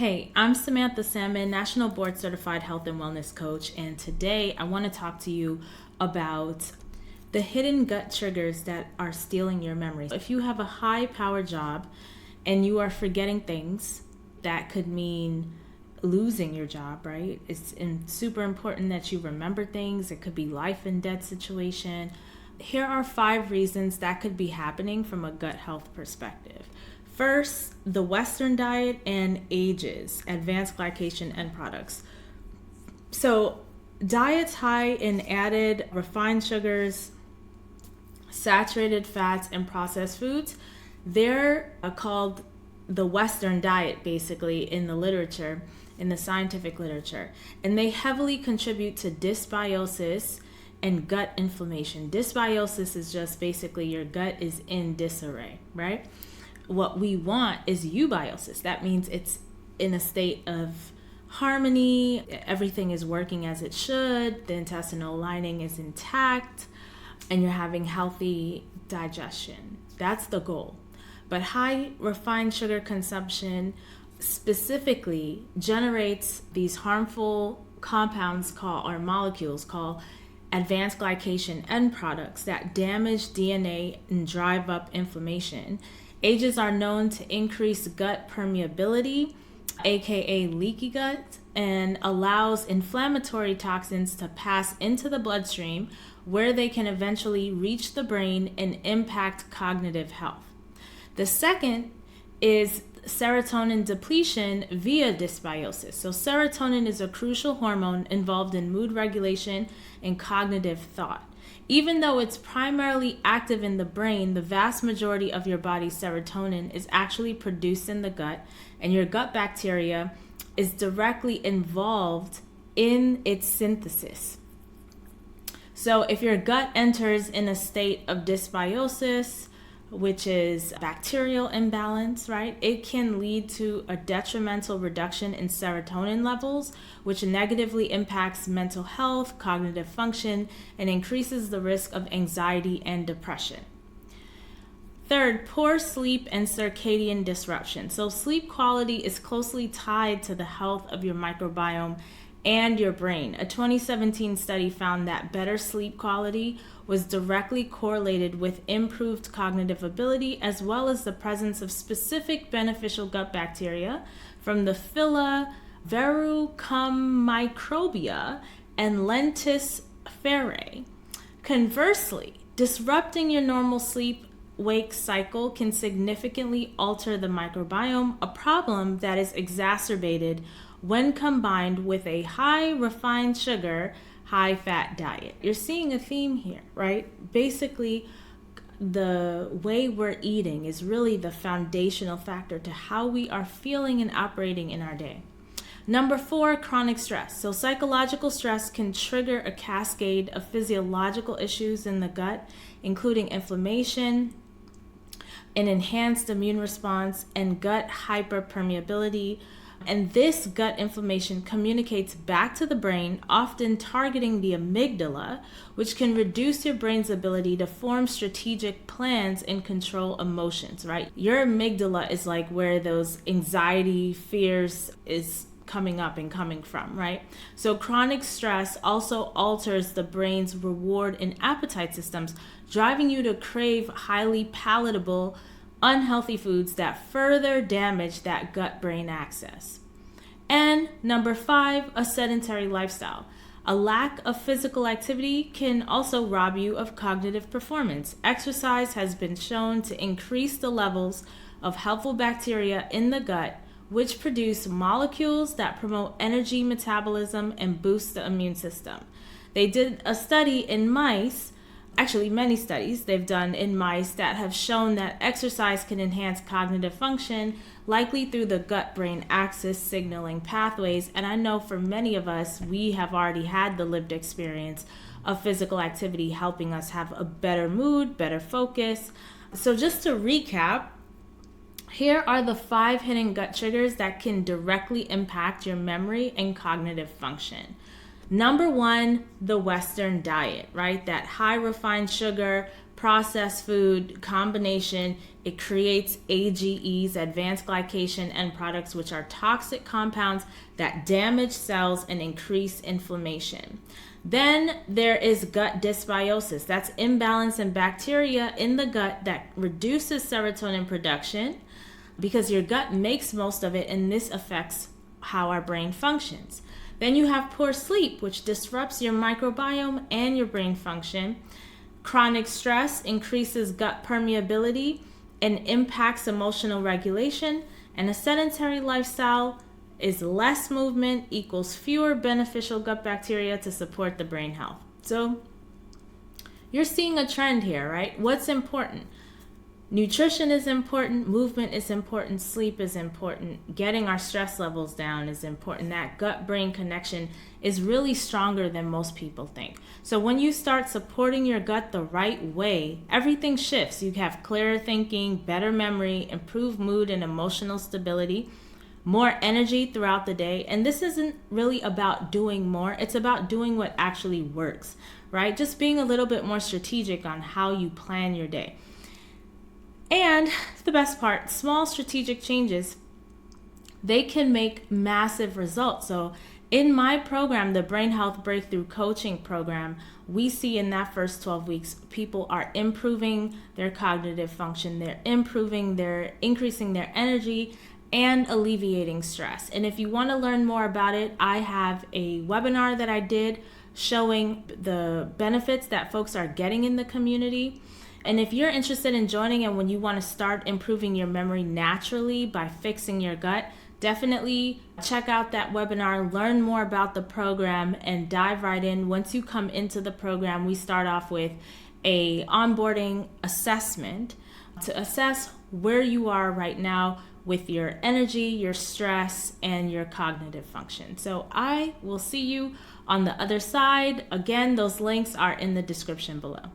Hey, I'm Samantha Salmon, National Board Certified Health and Wellness Coach, and today I want to talk to you about the hidden gut triggers that are stealing your memory. If you have a high-power job and you are forgetting things, that could mean losing your job, right? It's super important that you remember things. It could be life and death situation. Here are 5 reasons that could be happening from a gut health perspective. First, the Western diet and ages, advanced glycation end products. So diets high in added refined sugars, saturated fats, and processed foods, they're called the Western diet, basically, in the literature, in the scientific literature. And they heavily contribute to dysbiosis and gut inflammation. Dysbiosis is just basically your gut is in disarray, right? What we want is eubiosis. That means it's in a state of harmony, everything is working as it should, the intestinal lining is intact, and you're having healthy digestion. That's the goal. But high refined sugar consumption specifically generates these harmful compounds or molecules called advanced glycation end products that damage DNA and drive up inflammation. Ages are known to increase gut permeability, aka leaky gut, and allows inflammatory toxins to pass into the bloodstream where they can eventually reach the brain and impact cognitive health. The second is serotonin depletion via dysbiosis. So serotonin is a crucial hormone involved in mood regulation and cognitive thought. Even though it's primarily active in the brain, the vast majority of your body's serotonin is actually produced in the gut, and your gut bacteria is directly involved in its synthesis. So if your gut enters in a state of dysbiosis, which is bacterial imbalance, right? It can lead to a detrimental reduction in serotonin levels, which negatively impacts mental health, cognitive function, and increases the risk of anxiety and depression. Third, poor sleep and circadian disruption. So sleep quality is closely tied to the health of your microbiome and your brain. A 2017 study found that better sleep quality was directly correlated with improved cognitive ability, as well as the presence of specific beneficial gut bacteria from the phyla Verrucomicrobia and Lentis ferae. Conversely, disrupting your normal sleep-wake cycle can significantly alter the microbiome, a problem that is exacerbated when combined with a high refined sugar, high fat diet. You're seeing a theme here, right? Basically, the way we're eating is really the foundational factor to how we are feeling and operating in our day. Number 4, chronic stress. So psychological stress can trigger a cascade of physiological issues in the gut, including inflammation, an enhanced immune response, and gut hyperpermeability. And this gut inflammation communicates back to the brain, often targeting the amygdala, which can reduce your brain's ability to form strategic plans and control emotions, right? Your amygdala is like where those anxiety, fears is coming up and coming from, right? So chronic stress also alters the brain's reward and appetite systems, driving you to crave highly palatable, unhealthy foods that further damage that gut-brain axis. And number 5, a sedentary lifestyle. A lack of physical activity can also rob you of cognitive performance. Exercise has been shown to increase the levels of helpful bacteria in the gut, which produce molecules that promote energy metabolism and boost the immune system. They did a study in mice. Actually, many studies they've done in mice that have shown that exercise can enhance cognitive function, likely through the gut-brain axis signaling pathways. And I know for many of us, we have already had the lived experience of physical activity helping us have a better mood, better focus. So just to recap, here are the 5 hidden gut triggers that can directly impact your memory and cognitive function. Number 1, the Western diet, right? That high refined sugar, processed food combination, it creates AGEs, advanced glycation end products, which are toxic compounds that damage cells and increase inflammation. Then there is gut dysbiosis. That's imbalance in bacteria in the gut that reduces serotonin production because your gut makes most of it, and this affects how our brain functions. Then you have poor sleep, which disrupts your microbiome and your brain function. Chronic stress increases gut permeability and impacts emotional regulation. And a sedentary lifestyle is less movement equals fewer beneficial gut bacteria to support the brain health. So you're seeing a trend here, right? What's important? Nutrition is important, movement is important, sleep is important, getting our stress levels down is important. That gut-brain connection is really stronger than most people think. So when you start supporting your gut the right way, everything shifts. You have clearer thinking, better memory, improved mood and emotional stability, more energy throughout the day. And this isn't really about doing more, it's about doing what actually works, right? Just being a little bit more strategic on how you plan your day. And the best part, small strategic changes, they can make massive results. So in my program, the Brain Health Breakthrough Coaching Program, we see in that first 12 weeks, people are improving their cognitive function, they're increasing their energy and alleviating stress. And if you want to learn more about it, I have a webinar that I did showing the benefits that folks are getting in the community. And if you're interested in joining and when you want to start improving your memory naturally by fixing your gut, definitely check out that webinar, learn more about the program, and dive right in. Once you come into the program, we start off with a onboarding assessment to assess where you are right now with your energy, your stress, and your cognitive function. So I will see you on the other side. Again, those links are in the description below.